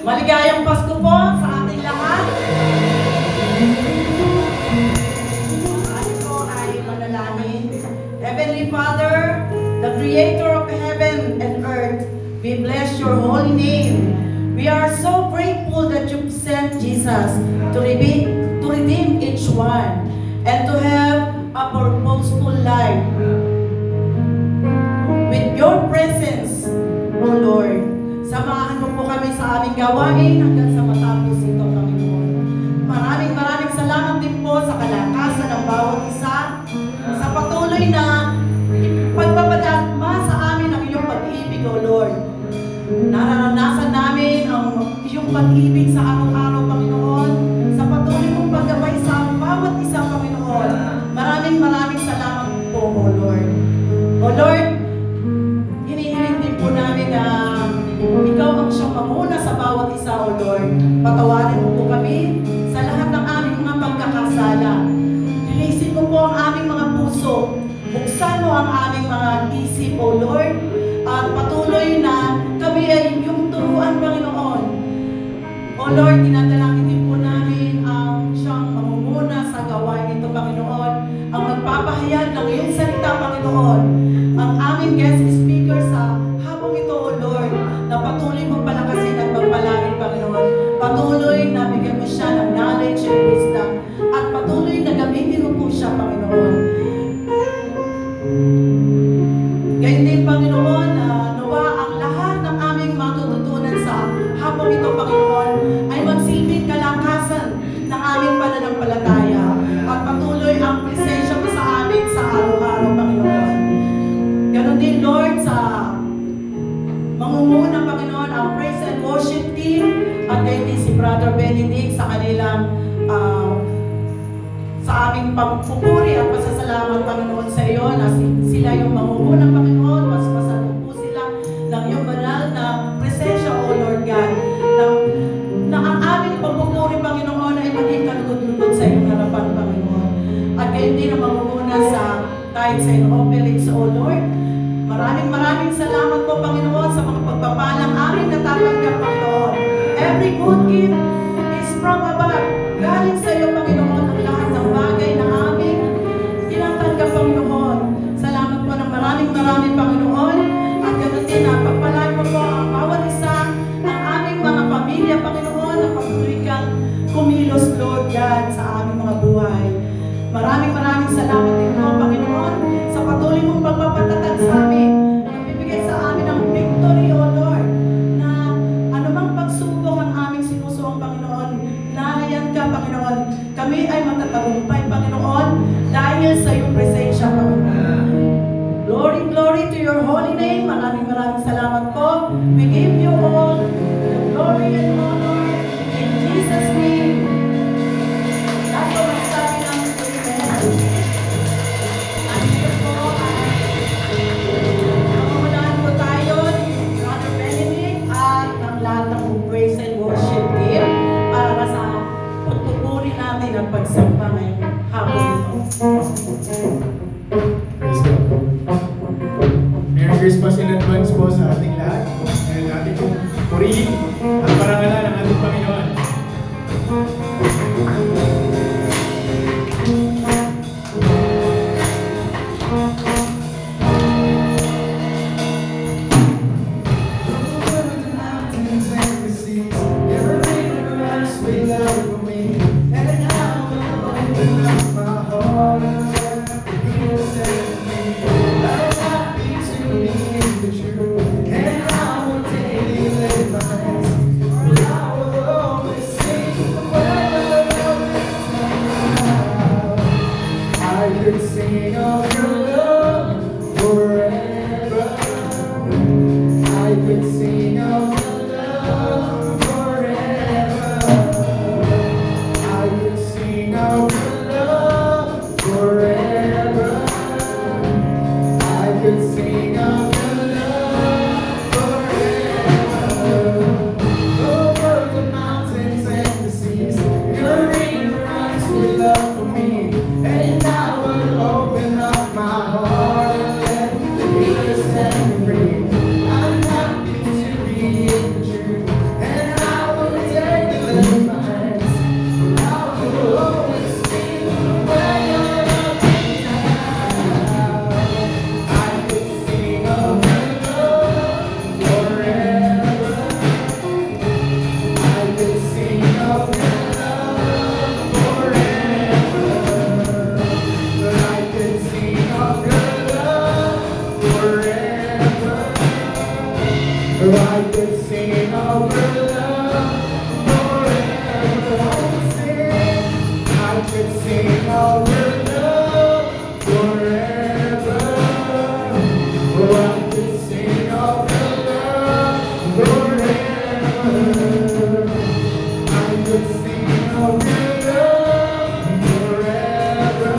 Maligayang Pasko po sa ating lahat. Tayo po ay manalangin. Heavenly Father, the Creator of heaven and earth, we bless your holy name. We are so grateful that you sent Jesus to redeem each one and to have a purposeful life. With your presence, O Lord, samahan mo po kami sa aming gawain hanggang sa matapos ito, Panginoon. Maraming salamat din po sa kalakasan ng bawat isa, sa patuloy na pagpapadama sa amin ang iyong pag-ibig, O Lord. Nararanasan namin ang iyong pag-ibig sa araw-araw, Panginoon, sa patuloy mong paggabay sa bawat isa, Panginoon. Maraming salamat po, O Lord. O Lord, hinihiling din po namin na ikaw ang siyang mamuna sa bawat isa, O Lord. Patawarin mo po kami sa lahat ng aming mga pagkakasala. Linisin mo po ang aming mga puso. Buksan mo ang aming mga isip, O Lord. At patuloy na kami ay iyong turuan, Panginoon. O Lord, dinadalangin din po namin ang siyang mamumuna sa gawain ito, Panginoon. Ang magpapahayag ng iyong salita, Panginoon. Ang aming guest speaker sa habang ito, O Lord, na patuloy mong palakasin at pagpalain, Panginoon. Patuloy na bigyan mo siya ng knowledge and wisdom. At patuloy na gamitin mo po siya, Panginoon. Gayun din, Panginoon, nawa ang lahat ng aming matututunan sa habang ito, Panginoon, ay magsilbing kalakasan ng aming pananampalataya. At patuloy ang presensya mo sa amin sa araw-araw, Panginoon. Ganon din, Lord, sa mangunguna, Panginoon, ang praise and worship team at gayon din si Brother Benedict sa kanilang sa aming pagpupuri at pasasalamat, Panginoon, sa iyo na sila yung mangunguna, Panginoon. Mas masalong po sila ng iyong banal na presensya, O Lord God, na ang aming pagpupuri, Panginoon, ay maging kalugod-lugod sa iyong harapan, Panginoon. At gayon din ang mangunguna sa tithes and offerings, O Lord. Maraming salamat po, Panginoon, sa mga pagpapalang aming natatanggap, Panginoon. Every good gift is from above. Galing sa iyo, Panginoon, ang lahat ng bagay na aming tinatanggap, Panginoon. Salamat po ng maraming, Panginoon. At ganoon din na pagpalaan mo po ang bawat isa ng aming mga pamilya, Panginoon, na patuloy kang kumilos, Lord God, sa aming mga buhay. Maraming salamat din po, Panginoon, sa patuloy mong pagpapatatag sa amin. Nagbibigay sa amin ang victory, O Lord, na anumang pagsubok ang aming sinusuong, Panginoon, narayan ka, Panginoon. Kami ay matatagumpay, Panginoon, dahil sa iyong presensya, Panginoon. Glory to your holy name. Maraming salamat po. We give you all the glory and honor in Jesus' name. At po magsabi ng amen. Mamunahan po tayo ni Brother Benedict at ng lahat ng praise and worship team para sa pagpupuri natin at pagsamba ngayong hapon ito. Praise God. Merry Christmas in advance po sa ating lahat. Ngayon natin pong purihin at parangalan ng ating Panginoon. could sing of your love forever. I could sing of your love forever. I could sing of your love forever. I could sing of your love forever. Over the mountains and the seas, your river runs with love for me. And I will open up my heart and let the rivers set me free. I'm happy to be in you, and I will take the little hands. I will always be where your love is at. I could sing of your love forever. I could sing of your love forever. But I could sing of your love forever. But I could sing of your love forever. I could sing of your love forever. Oh, I could sing of your love forever. I could sing of your love forever.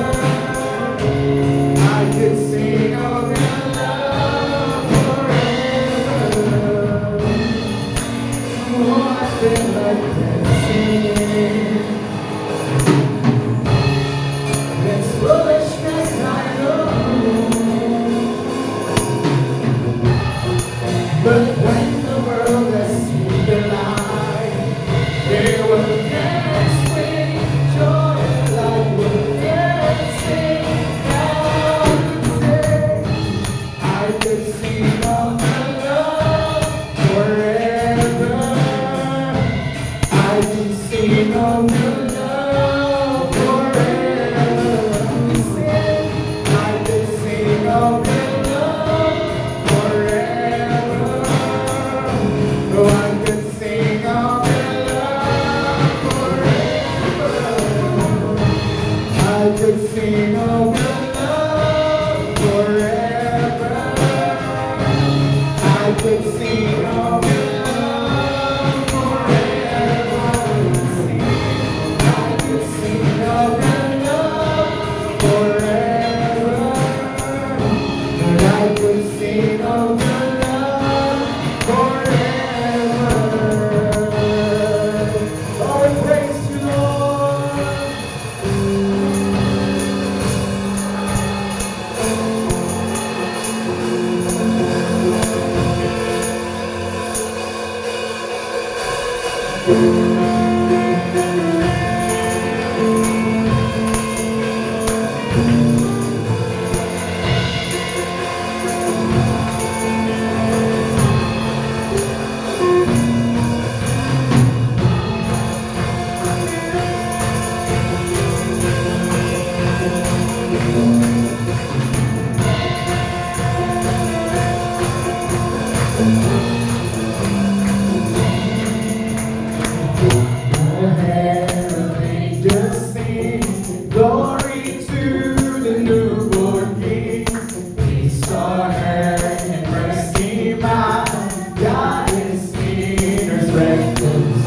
I could sing of your love forever. Oh, I feel like dancing. It's foolishness, I know. But when the world has seen the light, they will dance with joy like we're dancing now. I could sing of your love forever. I could sing of your love forever. I could sing of your love forever. Oh, I could sing of your love forever. I could sing of your love forever. I could sing of your love forever. I could sing of your love forever. But I could sing of your love forever. Oh, praise you, Lord. Just sing glory to the newborn King. Peace on earth and mercy mild. God is sinners reckless.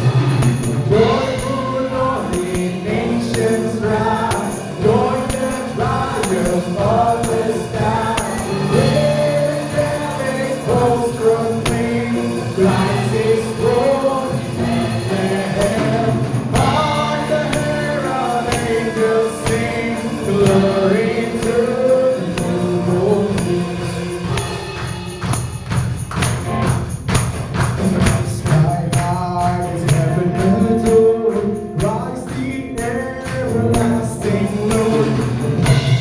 Joyful, lonely nations rise. Join the triumph of the sky. With angelic hosts proclaim Christ is born in Bethlehem. On the herald angels sing glory to the newborn King. My heart is heaven adored. Rise the everlasting Lord.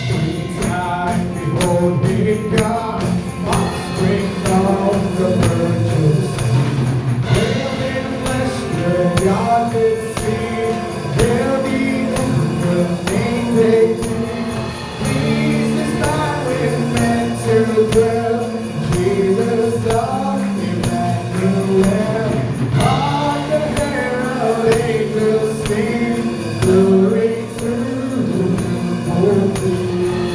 Anytime behold me God, offspring of the virgins. Veiled in flesh, the God did see. They'll be the things they do. Please is not with men to dwell. Jesus of Emmanuel. On the herald angels sing glory to the newborn King.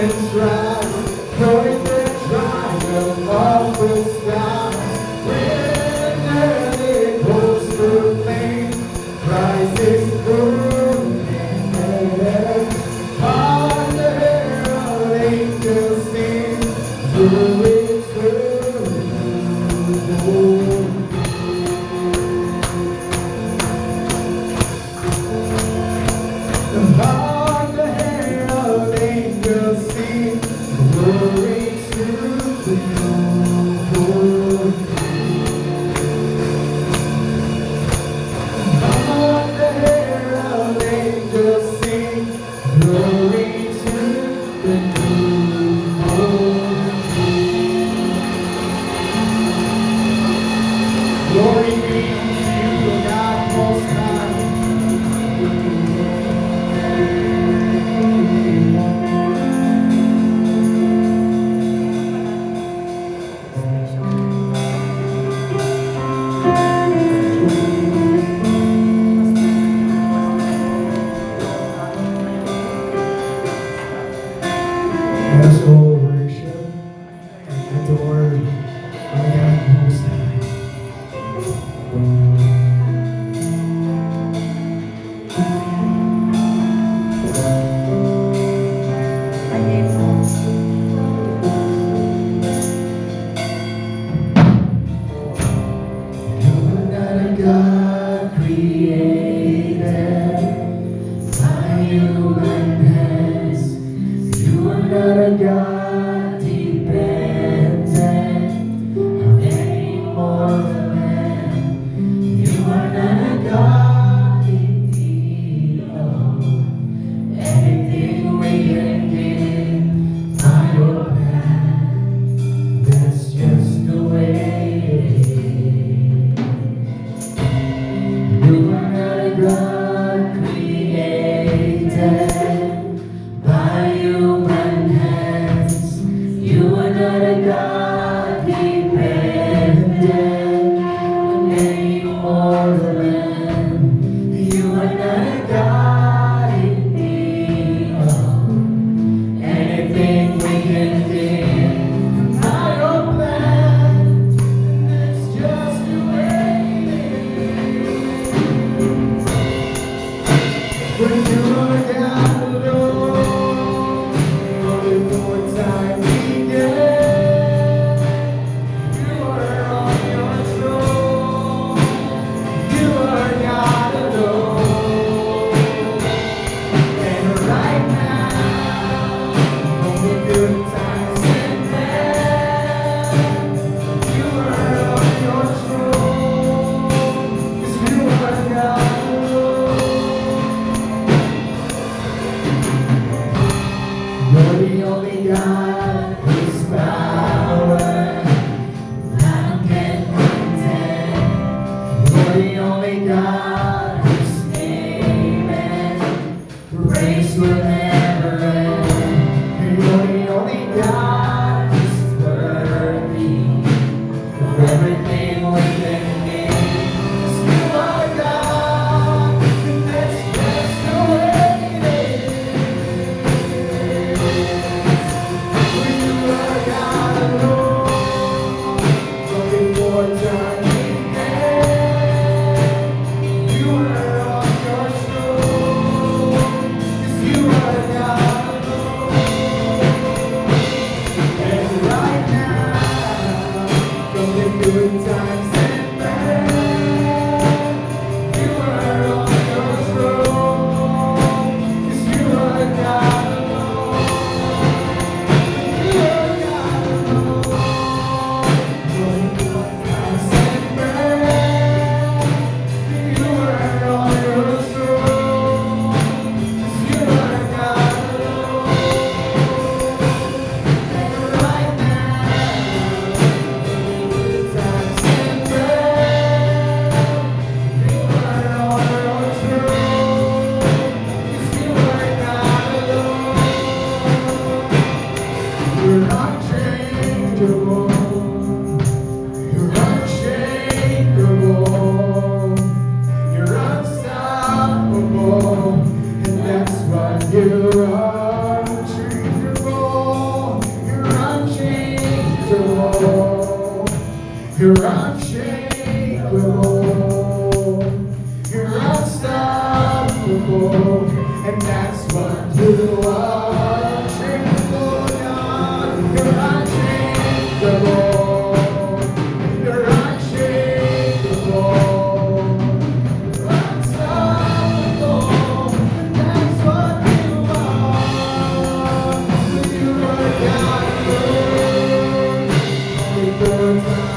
mountains rise, knowing the triumph of the skies. When earth holds the flame, Christ is born in heaven. On the herald angels sing, through its world. On the herald angels sing, glory to the Lord. On the herald angels sing, glory to the Lord. Glory be to you, God Most High. Let us all worship and adore our God Most High. You're not a God created by human hands. You are not a God dependent on any mortal man. You are not a God in need of anything we can give by your plan. That's just the way it is. You are not a God created by human hands. You are not a God dependent on any mortal man. You are not a God in need of anything we can give by your plan. That's just the way it is. When you are God alone, only for time began. You are on your throne. You are God alone. And right now, on the good times and bad, you are on your throne. 'Cause you are God alone. You're the only God whose power none can contend. You're the only God whose name and praise will never end. You're the only God who's worthy of everything we can give. 'Cause you are God, and that's just the way it is. You're unshakable. You're unstoppable. And that's what you are. Unshakable, God. You're unshakable. You're unshakable. You're unstoppable. And that's what you are. You are God alone. Only good time.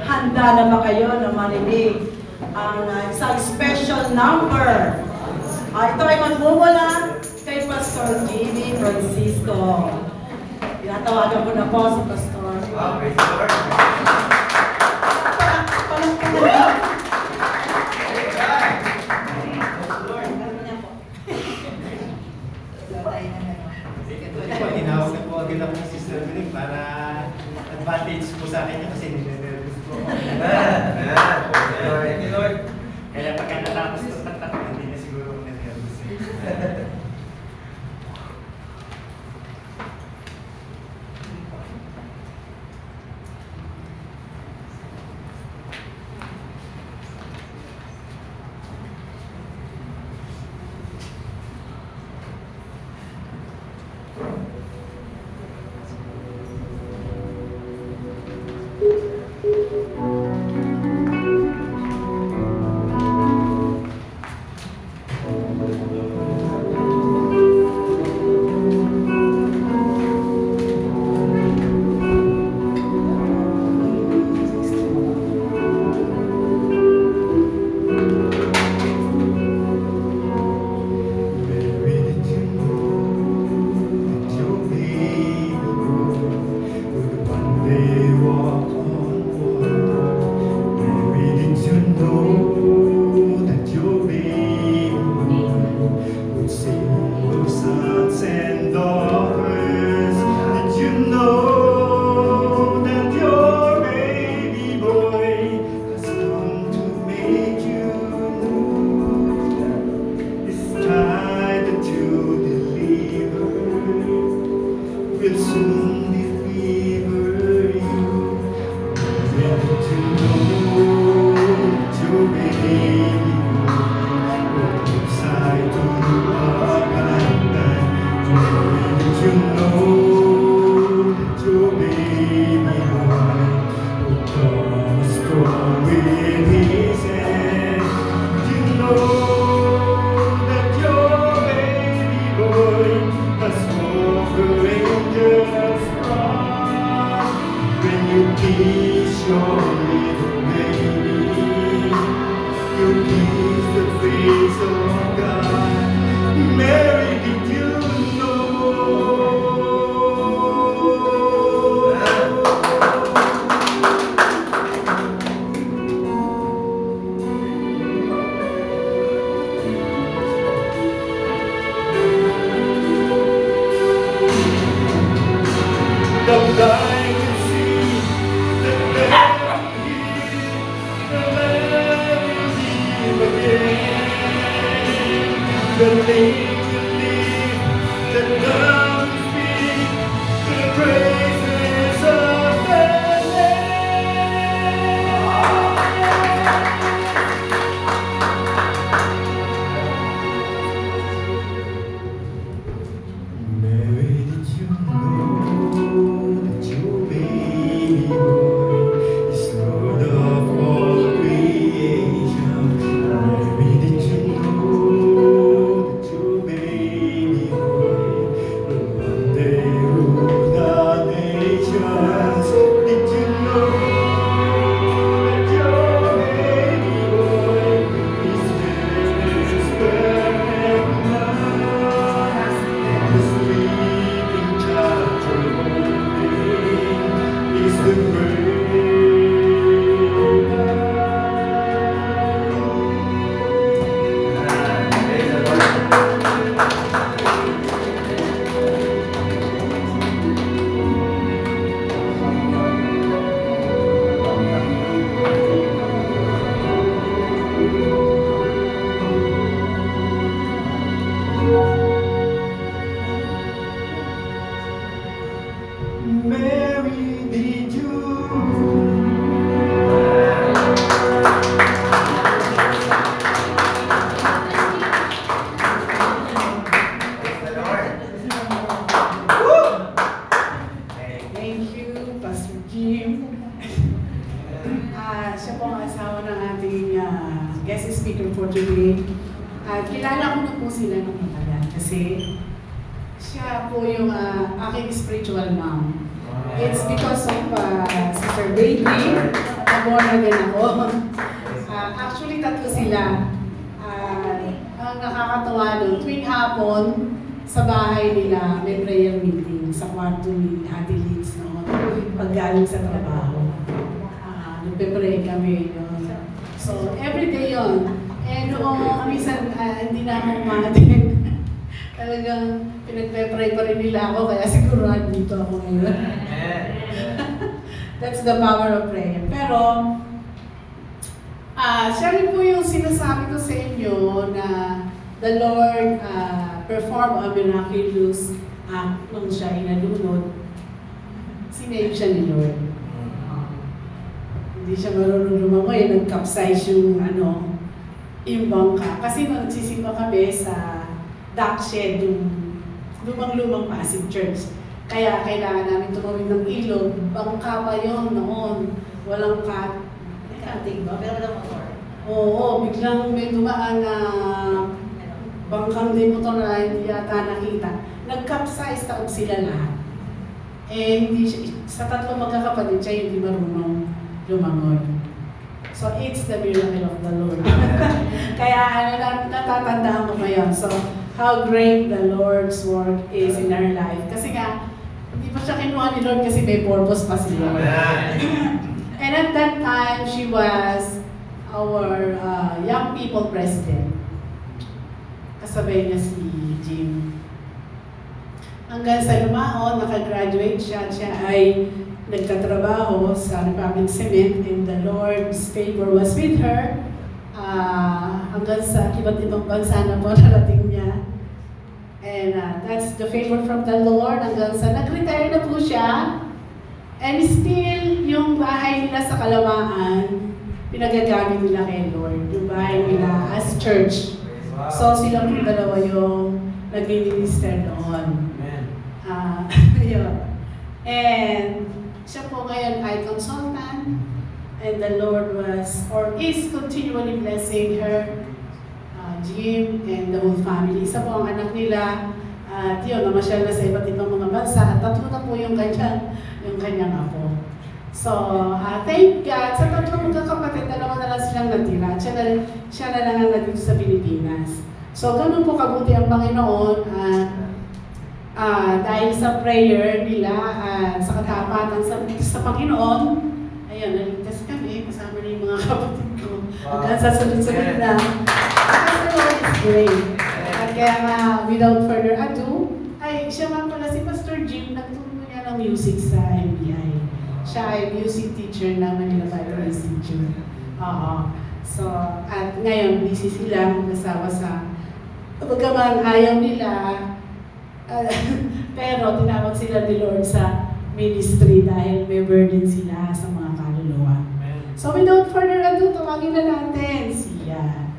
handa na ba kayo na marinig ang isang special number? Ito ay magmumula kay Pastor Jimmy Francisco. Tinatawagan ko na po si Pastor. Wow, praise the Lord. Tinawag na po agad ako ng Sister Miling para advantage po sa akin niya kasi nire-nervous po ako. Thank you, Lord. Kaya pagka natapos ito, hindi na siguro ako nire-nervous. Will soon deliver you. Never to know that your baby boy inside to abandon. Never to know that your baby boy will come strong with his hand. You know that your baby boy has over angels cross. When you kiss your little baby, you kiss the face of God. Mary, did you know? The blind can see, the deaf can hear, the lame will again. The lame will live, the dumb will speak, the praises of the Mary, did you know that your baby boy is Lord of all creation? Mary, did you know that your baby boy will one day rule the nations? Did you know that your baby boy is heaven's perfect love? The sleeping child you're holding is the great Mary, did you? Thank you, Pastor Jim. Siya po ang asawa ng ating guest speaker for today. Kilala ko na po sila ng matagal kasi siya po yung aking spiritual mom. It's because of Sister Baby, born again ako. Actually, tatlo sila. Ang nakakatawa doon, tuwing hapon, sa bahay nila, may prayer meeting sa kwarto ni Ate Liz noon, pag galing sa trabaho. Nagpe-pray kami yun. So, everyday yun. And noong minsan, hindi na ako umatin. Talagang pinagpe-pray pa rin nila ako, kaya siguro dito ako ngayon. That's the power of prayer. Pero, siya rin po yung sinasabi ko sa inyo na the Lord performed a miraculous act nung siya inalunod. Sinave siya ni Lord. Hindi siya marunong lumangoy, nag-capsize yung yung bangka. Kasi nung nagsisimba kami sa dock shed, yung lumang-lumang Pasig Church. Kaya kailangan namin tumawid ng ilog. Bangka pa yun noon. Walang Kating ba? Pero walang motor. Oo, biglang may dumaan na bangkang di motor na hindi yata nakita. Nag-capsize taon sila lahat. Eh, hindi siya, sa tatlong magkakapatid siya hindi marunong lumangoy. So, it's the miracle of the Lord. Kaya natatandaan ko ngayon. So, how great the Lord's work is in our life. Kasi nga, hindi pa siya kinuha ni Lord kasi may purpose pa siya. And at that time, she was our young people president. Kasabay niya si Jim. Hanggang sa lumaon, nakagraduate siya. Siya ay nagtatrabaho sa Republic Cement and the Lord's favor was with her. Hanggang sa iba't ibang bansa na po narating niya. And that's the favor from the Lord. Hanggang sa nag-retire na po siya. And still, yung bahay nila sa Kalawaan, pinagagamit nila kay Lord. Yung bahay nila as church. So, silang dalawa yung nag-minister doon. Yun. And siya po ngayon ay consultant. And the Lord was, or is continually blessing her, Jim, and the whole family. Isa po ang anak nila. At yun, namasyal na sa iba't ibang mga bansa. At tatlo na po yung kanyang apo. So, thank God. Sa tatlong magkakapatid, dalawa na lang silang natira. Siya na lang ang nandito sa Pilipinas. So, ganun po kabuti ang Panginoon. Dahil sa prayer nila at sa katapatan sa Panginoon, ayun, naligtas kami. Kasama na yung mga kapatid ko. Hanggang sa sunod-sunod na. Because the Lord is great. At kaya nga, without further ado, ay siya nga pala si Pastor Jim, nagturo niya ng music sa MBI. Siya ay music teacher ng Manila Bible Institute. So, at ngayon, busy sila mag-asawa sa, bagaman ayaw nila, pero tinawag sila ni Lord sa ministry dahil may burden sila sa mga kaluluwa. So, without further ado, tawagin na natin siya.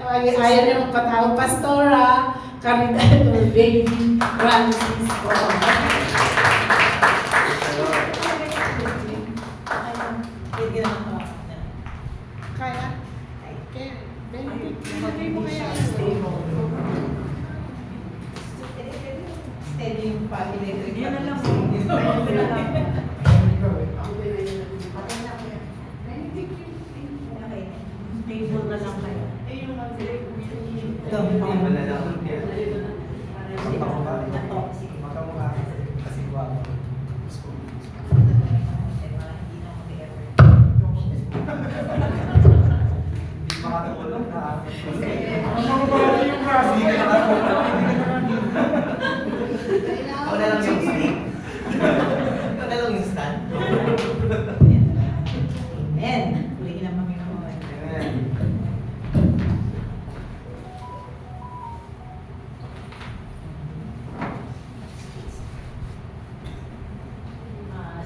Ayaw niya magpatawag, Pastora Caridad or Baby Francisco. Kaya? Bagay mo kaya Steady yung family. Yan na lang. Table na lang kayo. Ito, Ako na lang yung stick. Ako na lang yung stand. Amen. Purihin ang Panginoon. Amen.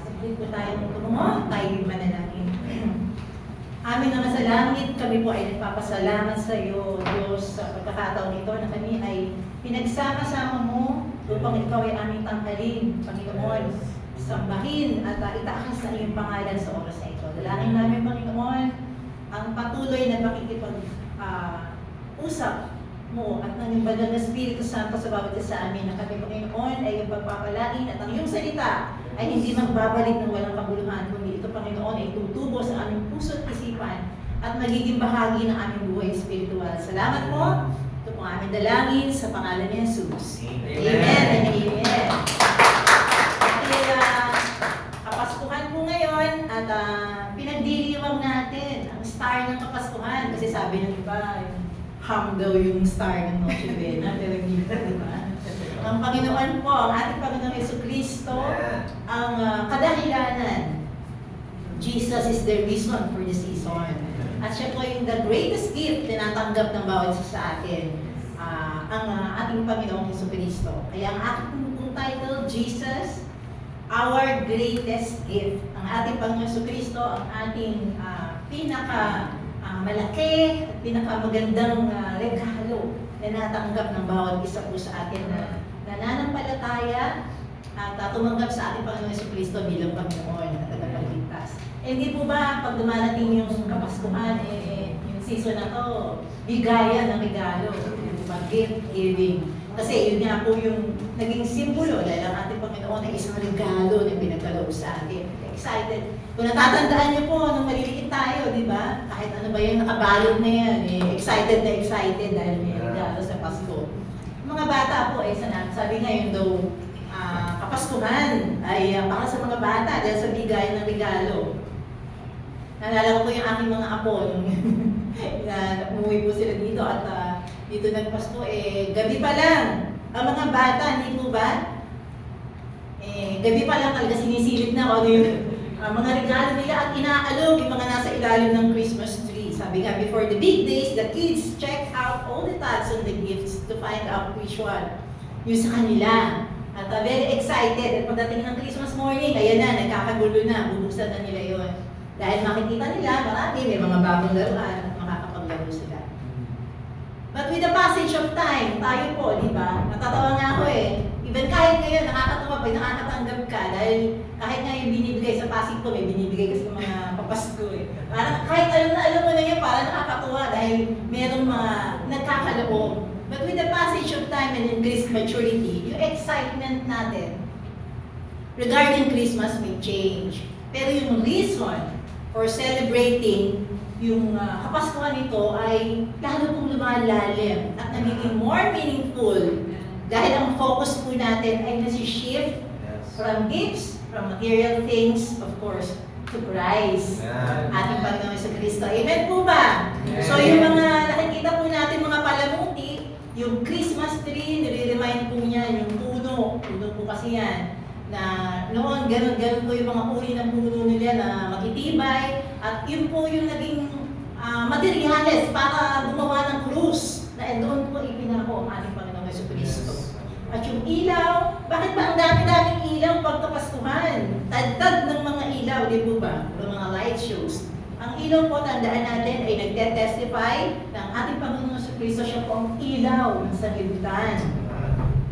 Saglit po tayong tumungo, tayo manalangin. Amin naman sa langit, kami po ay nagpapasalamat sa iyo, Diyos, sa pagkakataon nito na kami ay pinagsama-sama mo upang ikaw ay aming tanghalin, Panginoon, sambahin at itaas na iyong pangalan sa oras na ito. Dalangin namin, Panginoon, ang patuloy na makikipag-usap mo at ng iyong banal na Espiritu Santo sa bawat isa sa amin, na kami, Panginoon, ay iyong pagpapalain at ang iyong salita ay hindi magbabalik ng walang kabuluhan, kundi ito, Panginoon, ay tutubo sa aming puso at isipan at magiging bahagi ng aming buhay espiritual. Salamat po. Ito po ang aming dalangin sa pangalan ni Jesus. Amen and amen. Kapaskuhan po ngayon at pinagdiriwang natin ang star ng Kapaskuhan. Kasi sabi ng iba, ham daw yung star ng Noche Buena, pero hindi po, di ba? Ang Panginoon po, ang ating Panginoong Jesucristo, ang kadahilanan. Jesus is the reason for the season. At siya po yung the greatest gift na natanggap ng bawat isa sa atin, ang ating Panginoong Jesucristo. Kaya ang ating pong title, Jesus, our greatest gift. Ang ating Panginoong Jesucristo, ang ating malaki at pinakamagandang regalo na natanggap ng bawat isa po sa atin na nananampalataya at tumanggap sa ating Panginoong Jesucristo bilang Panginoon at tagapagligtas. Hindi po ba pag dumarating yung Kapaskuhan, yung season na to, bigayan ng regalo, gift giving. Kasi yun nga po yung naging simbolo dahil ang ating Panginoon ay isang regalo na pinagkaloob sa atin. Excited. Kung natatandaan niyo po, nung maliliit tayo, di ba? Kahit ano ba yung nakabalot na yan, excited na excited dahil may regalo sa Pasko. Mga bata po, sabi ngayon daw, Kapaskuhan ay para sa mga bata dahil sa bigayan ng regalo. Naalala ko po yung aking mga apo nung na umuwi po sila dito at dito nagpasko, gabi pa lang. Ang mga bata, hindi po ba? Gabi pa lang talaga sinisilip na ano yung mga regalo nila at inaalog yung mga nasa ilalim ng Christmas tree. Sabi nga, before the big days, the kids check out all the tags on the gifts to find out which one yung sa kanila. At very excited. At pagdating ng Christmas morning, ayan na, nagkakagulo na, bubuksan na nila yon. Dahil makikita nila, marami, may mga bagong laruan at makakapaglaro sila. But with the passage of time, tayo po, di ba? Natatawa nga ako Even kahit ngayon, nakakatawa pa, nakakatanggap ka dahil kahit nga yung binibigay sa Pasig ko, may binibigay kasi ng mga papasko Parang kahit alam mo na yan, parang nakakatawa dahil merong mga nagkakaloob. But with the passage of time and increased maturity, yung excitement natin regarding Christmas may change. Pero yung reason for celebrating yung Kapaskuhan nito ay lalo pong lumalalim at nagiging more meaningful dahil ang focus po natin ay nasi-shift from gifts, from material things, of course, to Christ, ating Panginoon Jesucristo. Amen po ba? So yung mga nakikita po natin mga palamuti, yung Christmas tree, nire-remind po niya yung puno po kasi yan, na noon, ganun po yung mga uri ng puno nila na matitibay at yun po yung naging materyales para gumawa ng krus na doon po ipinako ang ating Panginoong Jesucristo. At yung ilaw, bakit ba ang dami-daming ilaw pagkapaskuhan? Tad-tad ng mga ilaw, di po ba? Ng mga light shows. Ang ilaw po, tandaan natin, ay nagte-testify ng ating Panginoong Jesucristo, siya po ang ilaw ng sanlibutan.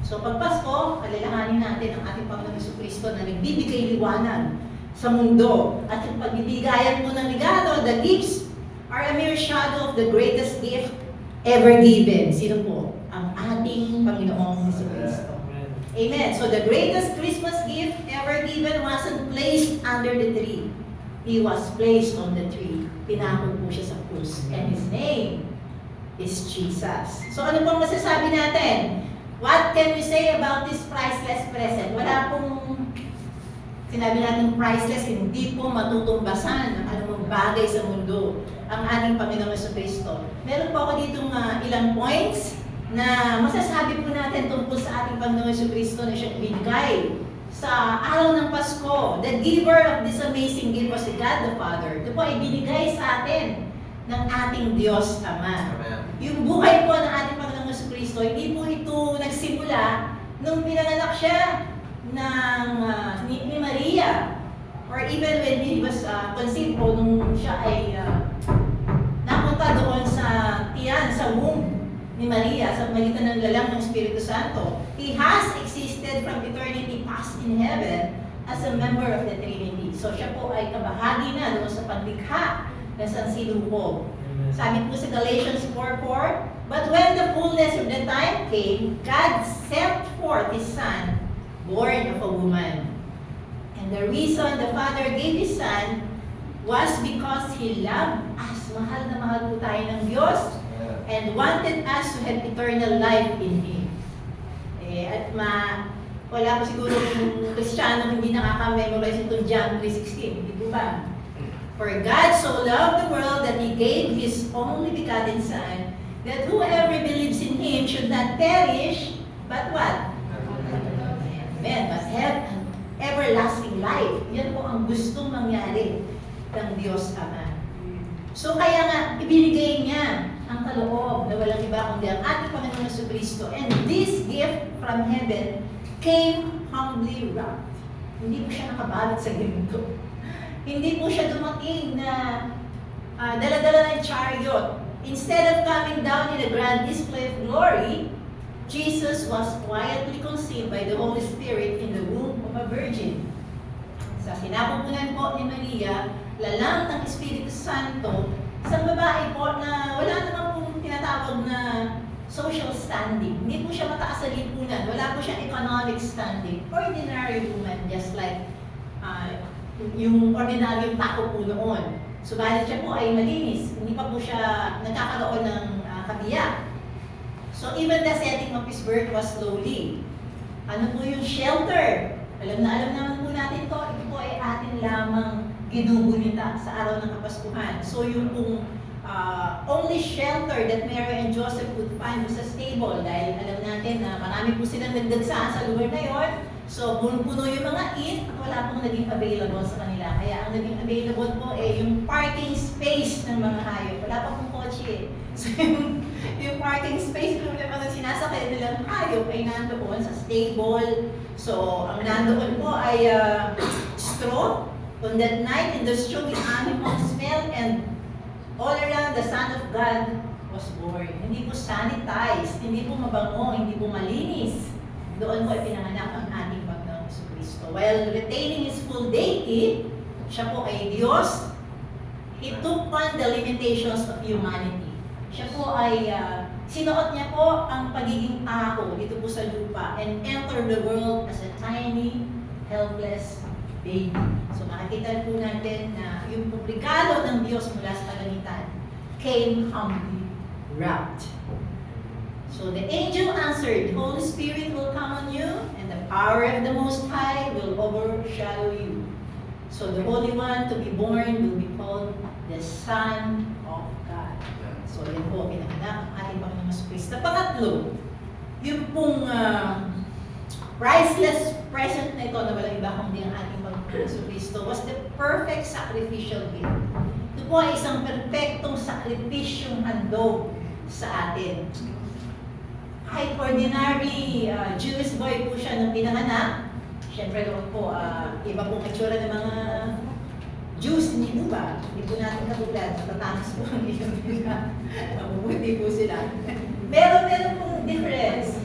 So pag Pasko, alalahanin natin ang ating Panginoong Jesucristo na nagbibigay liwanag sa mundo. At yung pagbibigayan po ng regalo, the gifts are a mere shadow of the greatest gift ever given. Sino po? Ang ating Panginoong Jesucristo. Amen. So the greatest Christmas gift ever given wasn't placed under the tree. He was placed on the tree. Pinako po siya sa krus. And His name is Jesus. So ano pong masasabi natin? What can we say about this priceless present? Wala pong sinabi natin priceless, hindi po matutumbasan ng anumang bagay sa mundo ang ating Panginoong Jesucristo. Meron po ako ditong ilang points na masasabi po natin tungkol sa ating Panginoong Jesucristo na siya binigay sa araw ng Pasko. The giver of this amazing gift was God the Father. Ito po ay binigay sa atin ng ating Diyos Ama. Yung buhay po ng ating Panginoong Jesucristo, hindi po ito nagsimula nung pinanganak siya ni Maria. Or even when He was conceived po, nung siya ay napunta doon sa tiyan, sa womb ni Maria, sa magitan ng lalang ng Espiritu Santo. He has existed from eternity past in heaven as a member of the Trinity. So siya po ay kabahagi na doon sa paglikha ng sansiluho. Sabi po sa Galatians 4:4, But when the fullness of the time came, God sent forth His Son, born of a woman. And the reason the Father gave His Son was because He loved us. Mahal na mahal po tayo ng Diyos and wanted us to have eternal life in Him. Wala pa siguro yung Kristiyano hindi nakaka-memorize itong John 3:16. Hindi po ba? For God so loved the world that He gave His only begotten Son, that whoever believes in Him should not perish, but what? Amen. But have an everlasting life. Yan po ang gustong mangyari ng Diyos Ama. So kaya nga, ibinigay niya ang kaloob na walang iba kundi ang ating Panginoon Jesucristo. And this gift from heaven came humbly wrapped. Hindi po siya nakabalot sa ginto. Hindi po siya dumating na dala-dala ng chariot. Instead of coming down in a grand display of glory, Jesus was quietly conceived by the Holy Spirit in the womb of a virgin. Sa sinapupunan po ni Maria, lalang ng Espiritu Santo, isang babae po na wala naman pong tinatawag na social standing. Hindi po siya mataas sa lipunan. Wala po siyang economic standing. Ordinary woman, just like yung ordinaryong tao po noon. Subalit siya po ay malinis. Hindi pa po siya nagkakaroon ng kabiyak. So even the setting of His birth was lowly. Ano po yung shelter? Alam naman po natin to. Ito po ay atin lamang ginugunita sa araw ng Kapaskuhan. So yung pong only shelter that Mary and Joseph could find was a stable. Dahil alam natin na marami po silang nagdagsaan sa lugar na yon. So, puno yung mga inn at wala pong naging available sa kanila. Kaya ang naging available po yung parking space ng mga hayop. Wala pa pong kotse. So, yung parking space ng mga sinasakay nilang hayop ay nandoon sa stable. So, ang nandoon po ay straw. On that night, in the straw, the animals smelled and all around the Son of God was born. Hindi po sanitized, hindi po mabango, hindi po malinis. Doon po ay pinanganak ang ating Panginoong Jesucristo. While retaining His full deity, siya po ay Diyos, He took on the limitations of humanity. Siya po ay, sinuot niya po ang pagiging tao dito po sa lupa and entered the world as a tiny, helpless baby. So makikita po natin na yung regalo ng Diyos mula sa kalangitan came humbly wrapped. So the angel answered, the Holy Spirit will come on you, and the power of the Most High will overshadow you. So the Holy One to be born will be called the Son of God. So yan po, pinanganak ang ating Panginoong Jesucristo. Pangatlo, yung pong priceless present na ito na walang iba kundi ang ating Panginoong Jesucristo was the perfect sacrificial gift. Ito po ay isang perfectong sakripisyong handog sa atin. Kahit ordinary Jewish boy po siya nung pinanganak, syempre doon po, iba pong itsura ng mga Jews, hindi po ba? Hindi po natin katulad, matatamas po ang iyong nila. Mabubuti po sila. Meron pong difference.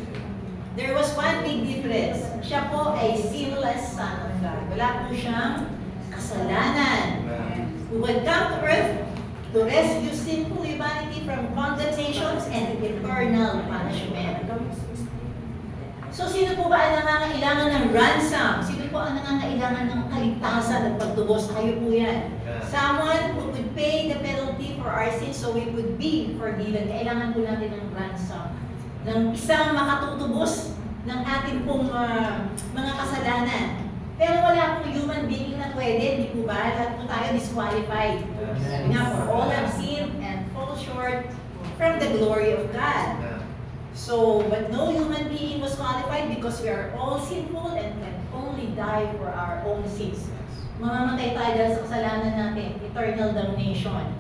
There was one big difference. Siya po ay sinless Son of God. Wala po siyang kasalanan. Who would come to earth to rescue sinful humanity from condemnations and eternal punishment. So, sino po ba ang nangangailangan ng ransom? Sino po ang nangangailangan ng kaligtasan at pagtubos? Tayo po yan. Someone who could pay the penalty for our sins so we could be forgiven. Kailangan po natin ng ransom. Ng isang makatutubos ng ating pong mga kasalanan. Pero wala pong human being na pwede, hindi po ba? Lahat po tayo disqualified. Sabi nga, for all have sinned and fall short from the glory of God. So, but no human being was qualified because we are all sinful and can only die for our own sins. Mamamatay tayo dahil sa kasalanan natin, eternal damnation.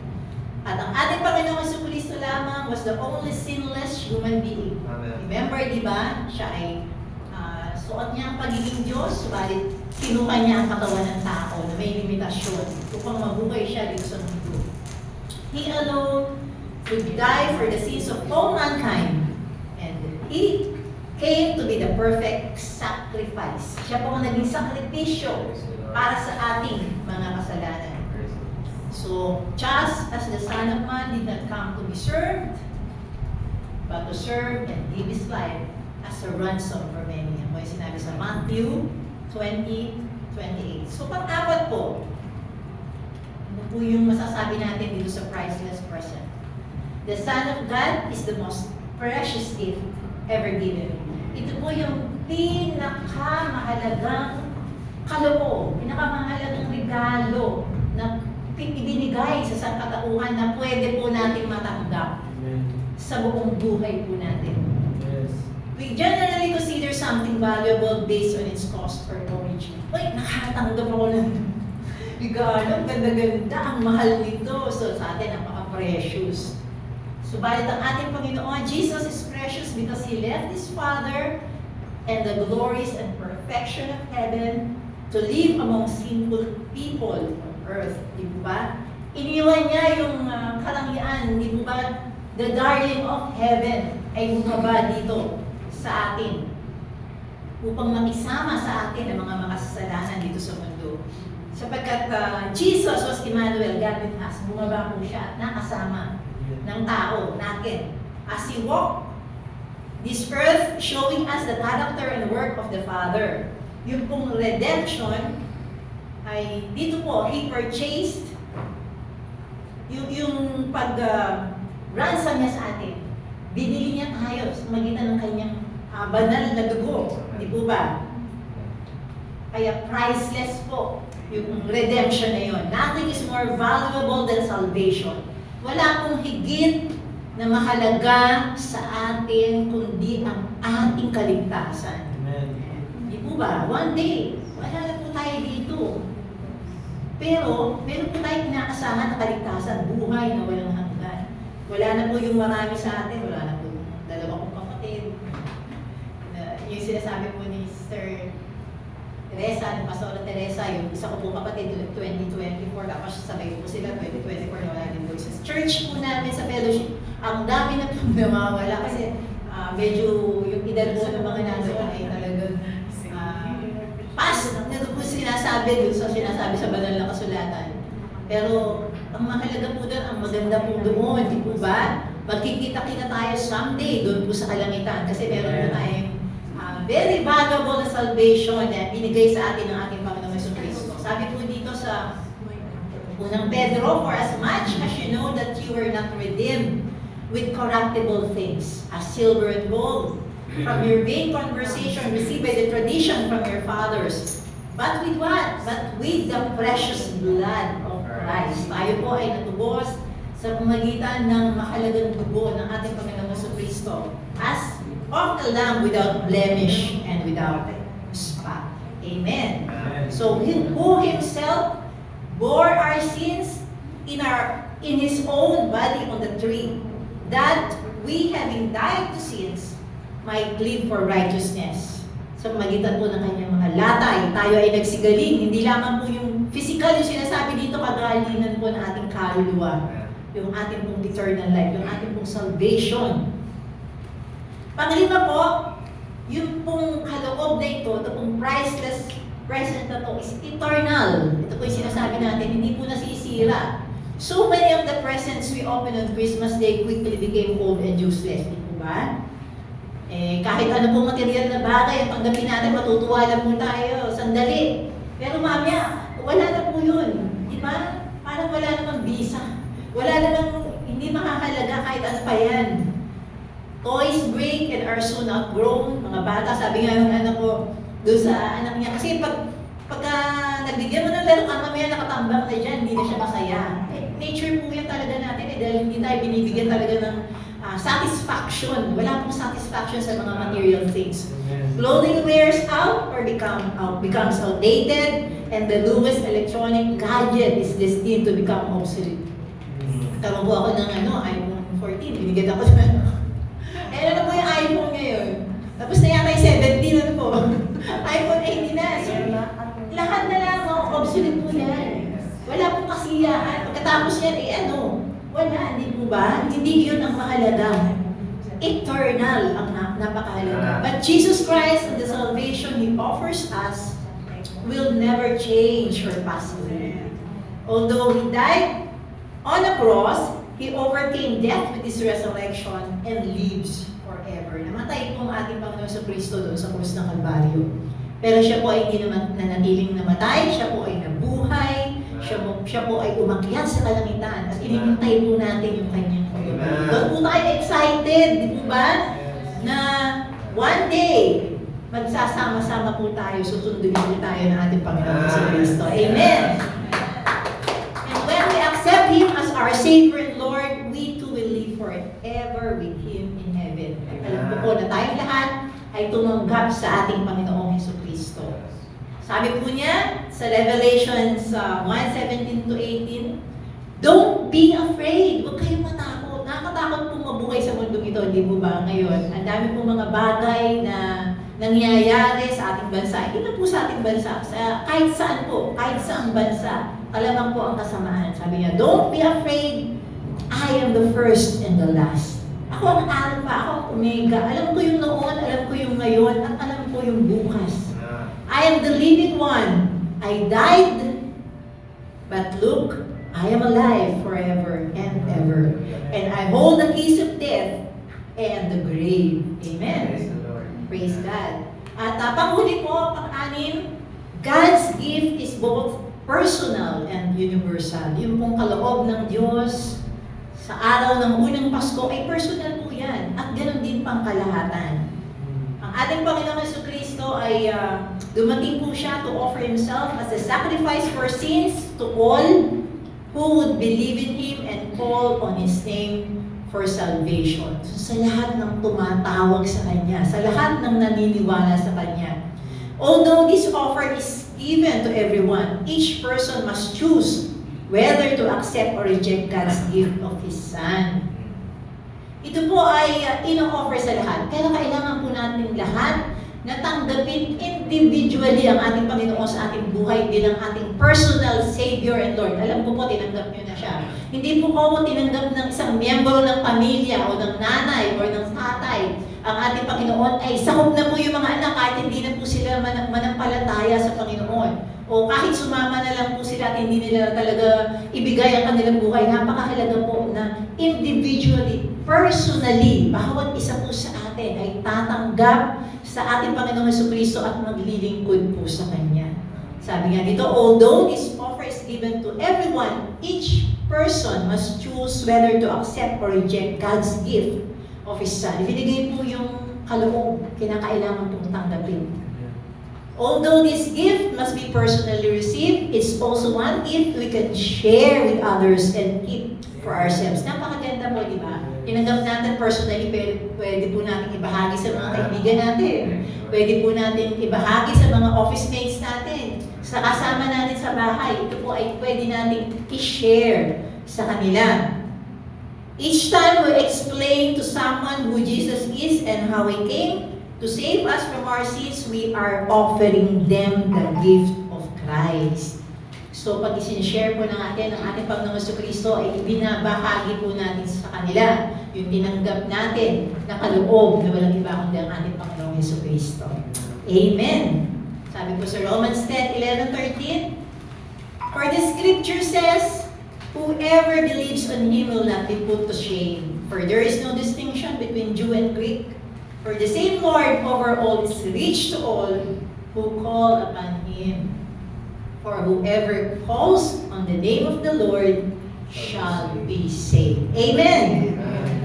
At ang ating Panginoong Jesucristo lamang was the only sinless human being. Remember, di ba? Siya ay suot niya ang pagiging Diyos, subalit kinuha niya ang katawan ng tao na may limitasyon upang mabuhay siya dito sa mundo. He alone could die for the sins of all mankind. And He came to be the perfect sacrifice. Siya po ang naging sakripisyo para sa ating mga kasalanan. So, just as the Son of Man did not come to be served, but to serve and give His life as a ransom for many. Yan po yung sinabi sa Matthew 20:28. So, pang-apat po, ano po yung masasabi natin dito sa priceless present? The Son of God is the most precious gift ever given. Ito po yung pinakamahalagang kaloob, pinakamahalagang regalo na ibinigay sa sangkatauhan na pwede po natin matanggap sa buong buhay po natin. Yes. We generally consider something valuable based on its cost or origin. Uy, nakatanggap ako ng regalo, ang ganda-ganda, ang mahal nito. So sa atin, napaka-precious. Subalit ang ating Panginoon, Jesus is precious because He left His Father and the glories and perfection of heaven to live among sinful people on earth. Di po ba? Iniwan niya yung kalangian, di po ba? The darling of heaven ay bumaba dito sa atin upang makisama sa atin ang mga makasalanan dito sa mundo. Sapagkat Jesus was Emmanuel, God with us. Bumaba po siya at nakasama ng tao natin as He walked this earth, showing us the character and work of the Father. Yung pong redemption ay dito po, He purchased yung pag-ransom niya sa atin. Binili niya tayo sa magitan ng kanyang banal na dugo. Di po ba? Kaya priceless po yung redemption na yun. Nothing is more valuable than salvation. Wala pong higit na mahalaga sa atin kundi ang ating kaligtasan. Amen. Di po ba? One day, wala na po tayo dito. Pero, meron po tayong inaasahan na kaligtasan, buhay na walang hanggan. Wala na po yung marami sa atin, wala na po yung dalawa kong kapatid. Yung sinasabi po ni Sister Teresa, ni Pastora Teresa, yung isa ko po kapatid, 2024, tapos sabay po sila, 2024 na wala din doon. Sa church po namin, sa fellowship, ang dami na po namawala kasi medyo yung edad po ng mga nandun ay talagang ito po sinasabi doon sa sinasabi sa banal na kasulatan. Pero ang mahalaga po doon, ang maganda po doon, di po ba? Magkikita-kita tayo someday doon po sa kalangitan kasi meron po tayong very valuable na salvation na binigay sa atin ng ating Panginoong Jesucristo. Sabi po dito sa unang Pedro, for as much as you know that you were not redeemed with corruptible things, as silver and gold, from your vain conversation received by the tradition from your fathers. But with what? But with the precious blood of Christ. Tayo po ay natubos sa pamagitan ng mahalagang dugo ng ating Panginoong Jesucristo as of the Lamb without blemish and without spot. Amen. So who Himself bore our sins in His own body on the tree, that we, having died to sins, might live for righteousness. Sa magitan po ng kanyang mga latay, tayo ay nagsigaling. Hindi lamang po yung physical yung sinasabi dito, kagalingan po ng ating kaluluwa. Yung ating pong eternal life, yung ating pong salvation. Panglima po, yung pong kaloob na ito pong priceless present na to is eternal. Ito po yung sinasabi natin, hindi po nasisira. So many of the presents we open on Christmas Day quickly became old and useless. Di po ba? Kahit ano pong material na bagay, ang tanggapin natin, matutuwa lang po tayo, sandali. Pero mamaya, wala na po yun. Di ba? Parang wala namang visa. Wala namang, hindi makahalaga kahit ano pa yan. Toys break and are soon outgrown. Mga bata, sabi nga ng anak ko, doon sa anak niya. Kasi pagka nagbigyan mo ng laro, mamaya nakatambak na dyan, hindi na siya masaya. Nature po yan talaga natin dahil hindi tayo binibigyan talaga ng satisfaction. Wala pong satisfaction sa mga material things. Clothing wears out or becomes outdated, and the newest electronic gadget is destined to become obsolete. Karoon po ako ng iPhone 14, binigyan ako ng ano po yung iPhone ngayon? Tapos na yata yung 17, ano po? iPhone 18 na. So, lahat na lang, obsolete po yan. Wala pong kasiyahan. Pagkatapos yan, wala, hindi po ba? Hindi yun ang mahalaga. Eternal ang napakahalaga. But Jesus Christ and the salvation He offers us will never change or pass away. Although He died on a cross, He overcame death with His resurrection and lives forever. Namatay po ang ating Panginoon sa Kristo doon sa krus ng Kalbaryo. Pero siya po ay hindi naman nanatiling namatay, siya po ay nabuhay, siya po ay umakyat sa kalangitan at inintay po natin yung kanyang pagbabago. Doon po tayo excited, di po ba? Na one day, magsasama-sama po tayo, susundin po tayo ng ating Panginoon sa Kristo. Amen! And when we accept Him as our Savior and Lord, we too will live forever with Him in heaven. At alam ko po na tayong lahat ay tumanggap sa ating Panginoong Jesucristo. Sabi po niya sa Revelations 1:17 to 18, don't be afraid. Huwag kayong matakot. Nakakatakot po mabuhay sa mundong ito, hindi po ba ngayon? Ang dami po mga bagay na nangyayari sa ating bansa. Hindi na po sa ating bansa. Kahit saan po, kahit saang bansa, alamang po ang kasamaan. Sabi niya, don't be afraid. I am the first and the last. Ako ang Alpha, ako ang Omega. Alam ko yung noon, alam ko yung ngayon, at alam ko yung bukas. I am the living one. I died, but look, I am alive forever and ever. And I hold the keys of death and the grave. Amen. Praise the Lord. Praise God. At panghuli po, pang-anim, God's gift is both personal and universal. Yung pong kaloob ng Diyos sa araw ng unang Pasko ay personal po yan. At ganoon din pang kalahatan. Ang ating Panginoong Jesucristo ay dumating po siya to offer Himself as a sacrifice for sins to all who would believe in Him and call on His name for salvation. So, sa lahat ng tumatawag sa Kanya, sa lahat ng naniniwala sa Kanya. Although this offer is given to everyone, each person must choose whether to accept or reject God's gift of His Son. Ito po ay ino-offer sa lahat. Pero kailangan po natin lahat na tanggapin individually ang ating Panginoon sa ating buhay bilang ating personal Savior and Lord. Alam ko po, tinanggap niyo na siya. Hindi po ko tinanggap ng isang miyembro ng pamilya o ng nanay o ng tatay. Ang ating Panginoon ay sakop na po yung mga anak kahit hindi na po sila manampalataya sa Panginoon. O kahit sumama na lang po sila at hindi nila talaga ibigay ang kanilang buhay. Napakahalaga po na individually, personally, bawat isa po sa atin ay tatanggap sa ating Panginoong Jesucristo at maglilingkod po sa Kanya. Sabi nga dito, although this offer is given to everyone, each person must choose whether to accept or reject God's gift of His Son. Ibinigay po yung kaloob, kinakailangan pong tanggapin. Although this gift must be personally received, it's also one gift we can share with others and keep for ourselves. Napakaganda po, di ba? Tinanggap natin personally, pwede po natin ibahagi sa mga kaibigan natin. Pwede po natin ibahagi sa mga office mates natin. Sa kasama natin sa bahay, ito po ay pwede natin i-share sa kanila. Each time we explain to someone who Jesus is and how He came to save us from our sins, we are offering them the gift of Christ. So, pag isinishare po natin ang ating Panginoong Jesucristo, ay ibinabahagi po natin sa kanila yung tinanggap natin na kaloob na walang iba kundi ang ating Panginoong Jesucristo. Amen! Sabi po sa Romans 10:11-13, for the scripture says, whoever believes on Him will not be put to shame. For there is no distinction between Jew and Greek. For the same Lord over all is rich to all who call upon Him. For whoever calls on the name of the Lord shall be saved. Amen!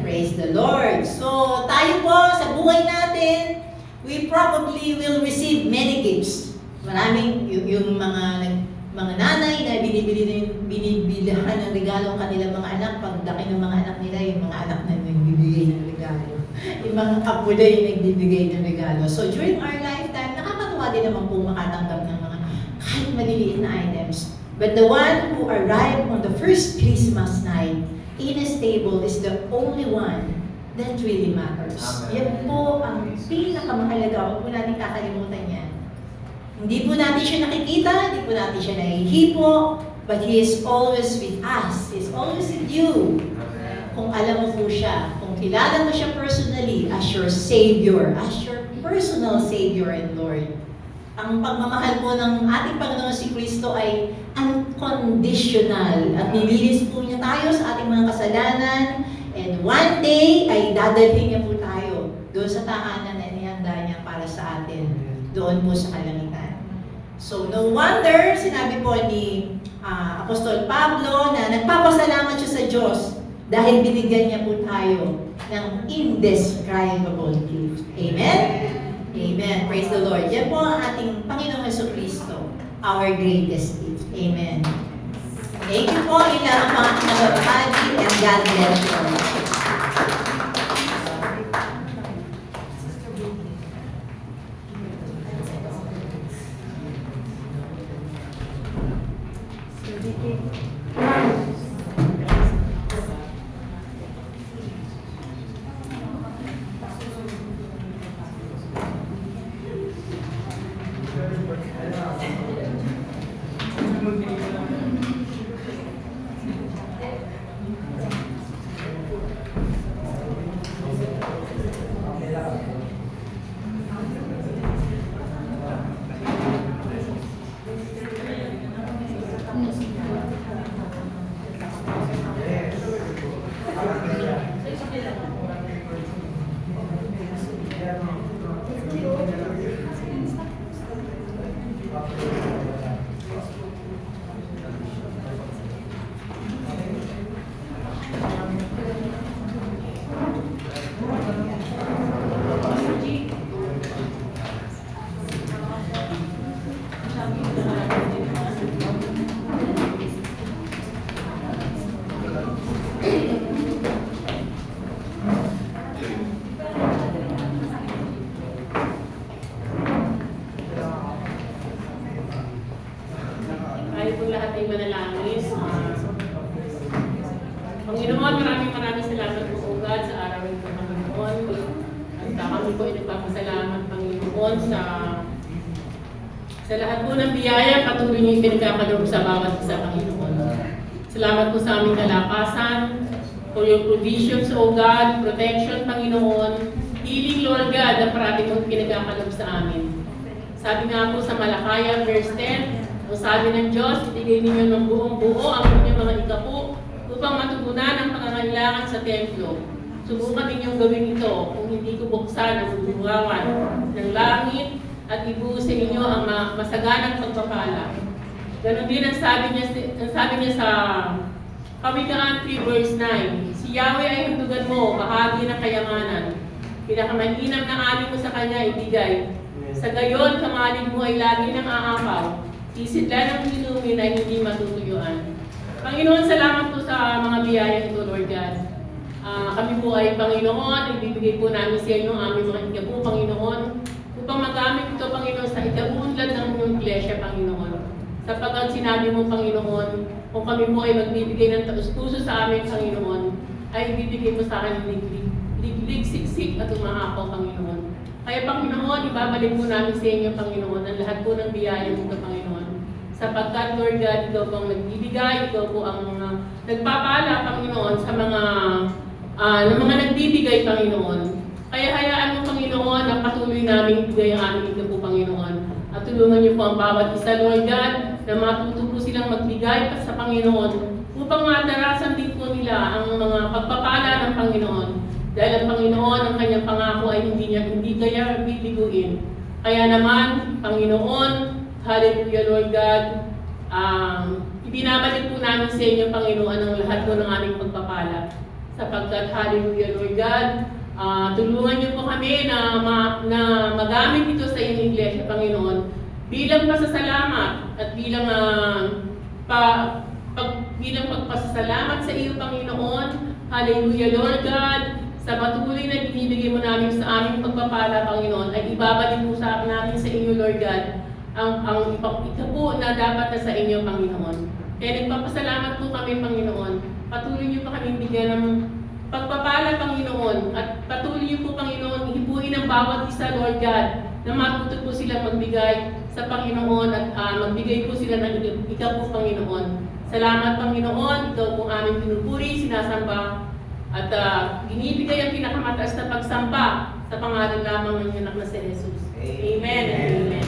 Praise the Lord! So, tayo po sa buhay natin, we probably will receive many gifts. Maraming yung mga nanay na binibilihan ng regalo ang kanilang mga anak, pagdaki ng mga anak nila, yung mga anak na nagbibigay ng regalo. Yung mga apo na yung nagbibigay ng regalo. So during our lifetime, nakakatuwa din naman po makatanggap ng mga kahit maliliit na items. But the one who arrived on the first Christmas night in a stable is the only one that really matters. Yan po ang pinakamahalaga. Huwag po natin kakalimutan yan. Hindi po natin siya nakikita, hindi po natin siya nahihipo, but He is always with us. He is always with you. Kung alam mo po siya, kung kilala mo siya personally as your Savior, as your personal Savior and Lord. ang pagmamahal po ng ating Panginoon si Kristo ay unconditional at nililis po niya tayo sa ating mga kasalanan, and one day ay dadalhin niya po tayo doon sa tahanan na inihanda niya para sa atin doon po sa kalangitan. So no wonder sinabi po ni Apostol Pablo na nagpapasalamat siya sa Diyos dahil binigyan niya po tayo ng indescribable gift. Amen? Amen. Praise the Lord. Yan po ang ating Panginoong Jesucristo, our greatest gift. Amen. Thank you po. Ilang mga nababati, and God bless you. Tayo po lahat ay manalangin. Panginoon, maraming salamat po, O God, sa araw ito, Panginoon. At kami po ay nagpapasalamat, Panginoon, sa lahat po ng biyaya, patuloy niyo pinagkakaloob sa bawat isa, Panginoon. Salamat po sa aming kalakasan, for your provisions, O God, protection, Panginoon, healing, Lord God, na parati mong pinagkakaloob sa amin. Sabi nga po sa Malakaya, verse 10, ang sabi ng Diyos, ibigay ninyo ng buong buo ang inyong mga ikapu upang matugunan ang pangangailangan sa templo. Subukan ninyong gawin ito kung hindi ko buksan ang buwangan ng langit at ibuusin ninyo ang masaganang pagpapala. Ganon din ang sabi niya sa Kawikaan 3 verse 9, si Yahweh ay hundugan mo, bahagi ng kayamanan. Pinakamainam na ani mo sa kanya ibigay. Sa gayon, kamalig mo ay lagi ng aapaw. Isidlan ng inumin ay hindi matutuyuan. Panginoon, salamat po sa mga biyaya ito, Lord God. Kami po ay Panginoon, ibibigay po namin sa inyo ang aming mga ikapu, Panginoon, upang magamit ito, Panginoon, sa ikaunlad ng inyong iglesia, Panginoon. Sapagkat sinabi mo, Panginoon, kung kami po ay magbibigay ng taus-puso sa amin, Panginoon, ay ibibigay mo sa akin ng liglig, siksik at umahapaw, Panginoon. Kaya, Panginoon, ibabalik po namin sa inyo, Panginoon, ang lahat po ng biyaya mo, Panginoon. Sapagkat, Lord God, ikaw po ang nagbibigay, ikaw po ang nagpapala, Panginoon, sa mga nagbibigay, Panginoon. Kaya hayaan mo, Panginoon, na patuloy namin ibigay ang aming ikaw po, Panginoon. At tulungan niyo po ang bawat isa, Lord God, na matuto po silang magbigay sa Panginoon upang matarasan din po nila ang mga pagpapala ng Panginoon. Dahil ang Panginoon, ang kanyang pangako ay hindi kaya bibiguin. Kaya naman, Panginoon, hallelujah, Lord God, ibinabalik po namin sa inyo, Panginoon, ang lahat po ng aming pagpapala. Sapagkat, hallelujah, Lord God, tulungan niyo po kami na magamit ito sa inyong iglesia, Panginoon, bilang pasasalamat at bilang pagpasasalamat sa iyo, Panginoon. Hallelujah, Lord God, sa patuloy na binibigay mo namin sa aming pagpapala, Panginoon, ay ibabalik mo sa namin sa inyo, Lord God, ang ikapu na dapat na sa inyo, Panginoon. Kaya nagpapasalamat po kami, Panginoon. Patuloy niyo pa kami bigyan ng pagpapala, Panginoon, at patuloy niyo po, Panginoon, hipuin ang bawat isa, Lord God, na matuto po silang magbigay sa Panginoon at magbigay po sila ng ikaw po, Panginoon. Salamat, Panginoon, ikaw po aming pinupuri, sinasamba, at binibigay ang pinakamataas na pagsamba sa pangalan lamang ng anak na si Jesus. Amen and amen.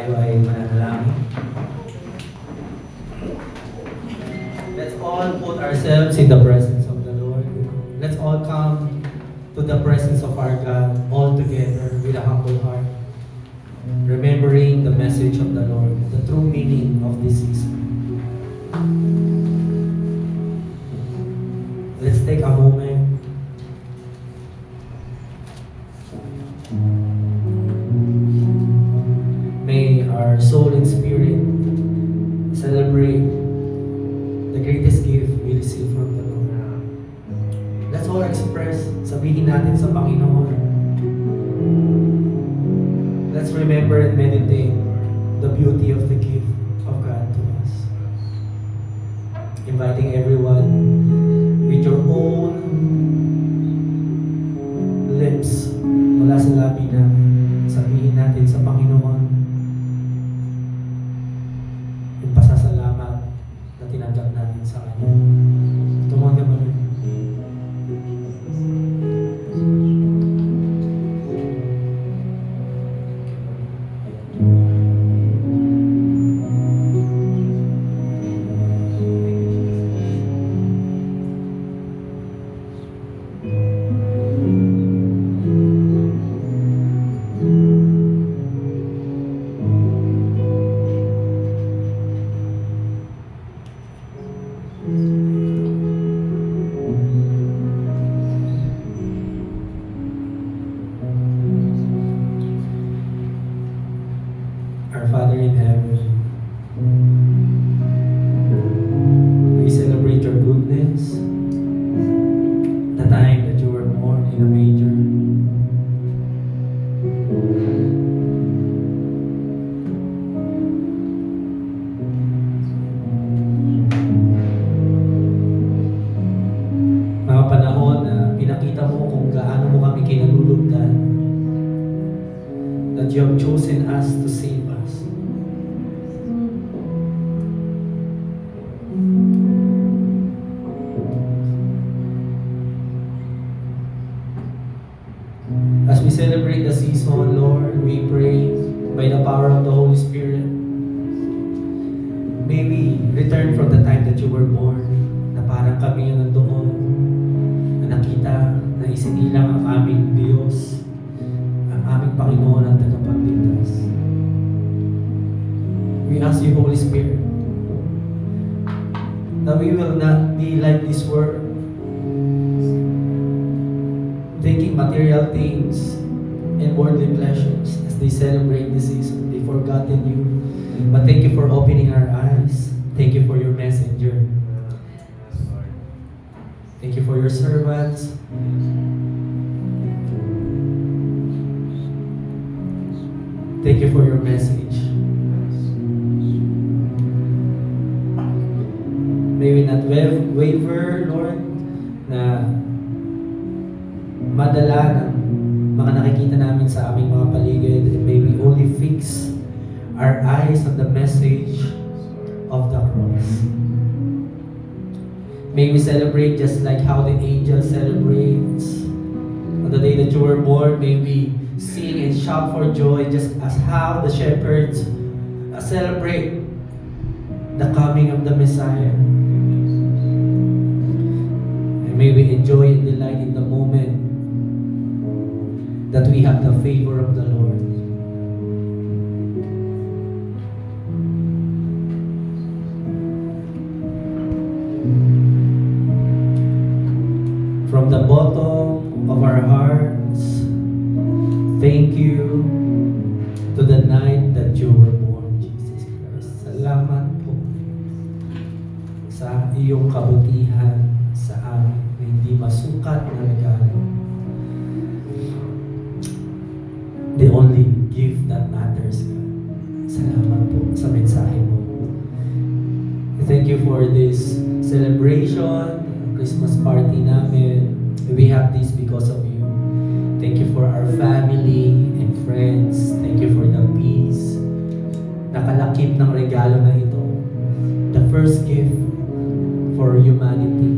tayo ay mananalangin. Let's all put ourselves in the presence of the Lord. Let's all come to the presence of our God all together with a humble heart, remembering the message of the Lord, the true meaning of this season. Let's take a moment. May our soul and spirit celebrate the greatest gift we receive from the Lord. Let's all express, sabihin natin sa Panginoon. Let's remember and meditate the beauty of the gift of God to us. Inviting everyone with your own lips mula sa labi na sabihin natin sa Panginoon yung pasasalamat na tinanggap natin sa Kanya. Tumangga mo rin. Our Father in heaven, we celebrate your goodness, the time that you were born in a manger. Mga panahon na pinakita mo kung gaano mo kami kinalulugdan, that you have chosen us to save us. As we celebrate the season, Lord, we pray by the power of the Holy Spirit, may we return from the time that you were born, na parang kami yung nandoon, na nakita na isinilang ang aming Diyos, ang aming Panginoon ang tagapagligtas. We ask you, Holy Spirit, that we will not be like this world, thinking material things and worldly pleasures as they celebrate this season. They forgotten you. But thank you for opening our eyes. Thank you for your messenger. Thank you for your servants. Thank you for your message. May we not waver, Lord, na madala ng mga nakikita namin sa aming mga paligid, and may we only fix our eyes on the message of the cross. May we celebrate just like how the angel celebrates on the day that you were born. May we sing and shout for joy just as how the shepherds celebrate the coming of the Messiah. And may we enjoy and delight in the moment that we have the favor of the Lord. From the bottom of our hearts, thank you to the night that you were born, Jesus Christ. Salamat po sa iyong kabutihan sa amin na hindi masukat na regalo. The only gift that matters, God. Salamat po sa mensahe mo. Thank you for this celebration, Christmas party namin. We have this because of you. Thank you for our family and friends. Thank you for the peace. Nakalakip ng regalo na ito. The first gift for humanity.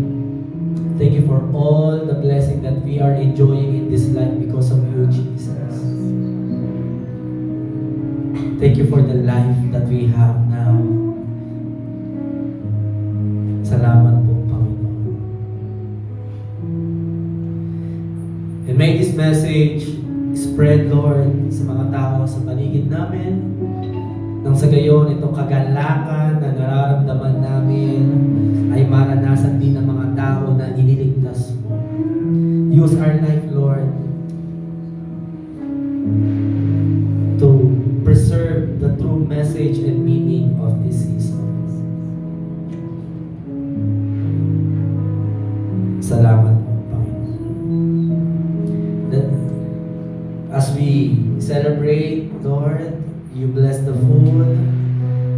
Thank you for all the blessing that we are enjoying in this life because of you, Jesus. Thank you for the life that we have now. Salamat po, Panginoon. And may this message spread, Lord, sa mga tao sa paligid namin. Nang sa gayon, itong kagalakan na nararamdaman namin ay maranasan din ng mga tao na iniligtas mo. Use our life, Lord, to preserve the true message and meaning of this season. Salamat po, Panginoon. As we celebrate, Lord, you bless the food,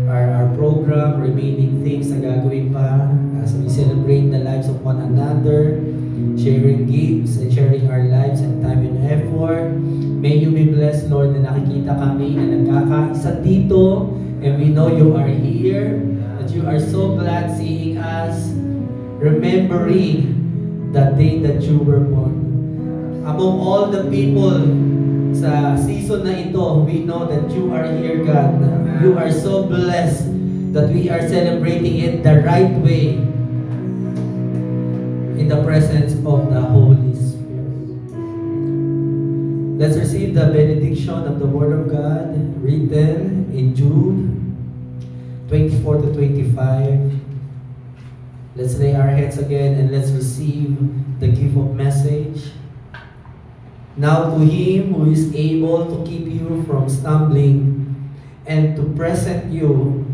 our program, remaining things na gagawin pa, as we celebrate the lives of one another, sharing gifts and sharing our lives and time and effort. May you be blessed, Lord, na nakikita kami na nagkakaisa dito, and we know you are here, that you are so glad seeing us, remembering the day that you were born. Among all the people sa season na ito, we know that you are here, God. You are so blessed that we are celebrating it the right way in the presence of the Holy Spirit. Let's receive the benediction of the Word of God written in Jude 24 to 25. Let's lay our heads again and let's receive the gift of message. Now to Him who is able to keep you from stumbling and to present you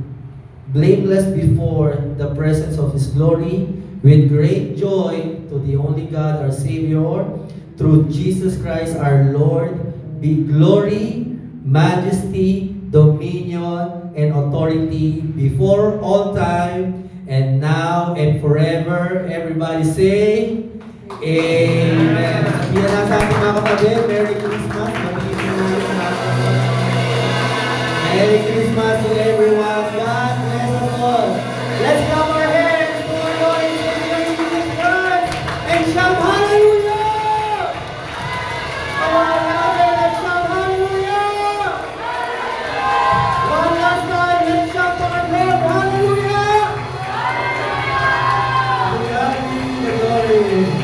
blameless before the presence of His glory with great joy, to the only God our Savior, through Jesus Christ our Lord, be glory, majesty, dominion, and authority before all time, and now and forever. Everybody say, Amen. Sabihan na sa ating mga kapatid, Merry Christmas. Merry Christmas to everyone. God bless us all. Let's clap our hands to our Lord and Savior Jesus Christ and shout hallelujah! Come on, let's shout hallelujah! One last time, let's shout to our Lord, hallelujah! To God be the glory.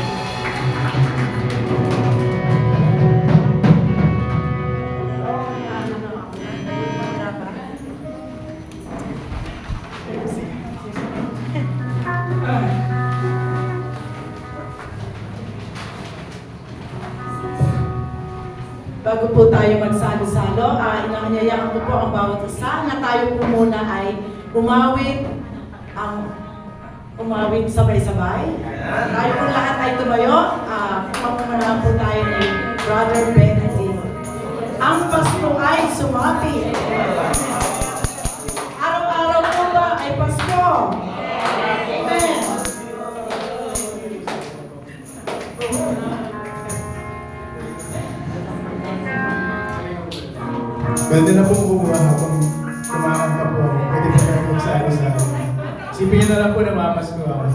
Bago po tayo magsalo-salo, inaanyayahan ko po ang bawat isa na tayo po muna ay umawit sabay-sabay. Tayo po lahat ay tumayo. Pamumunahan po tayo ni Brother Benedict. Ang Pasko ay sumapi. Araw-araw po ba ay Pasko? Amen. Pwede na pong kumuha habang kumakanta po. Pwede po kayo magsalo-salo. Sipin niyo na lang po na mamas ko ako.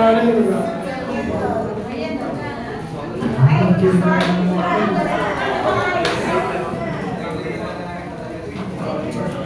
Hallelujah. Thank you, Lord.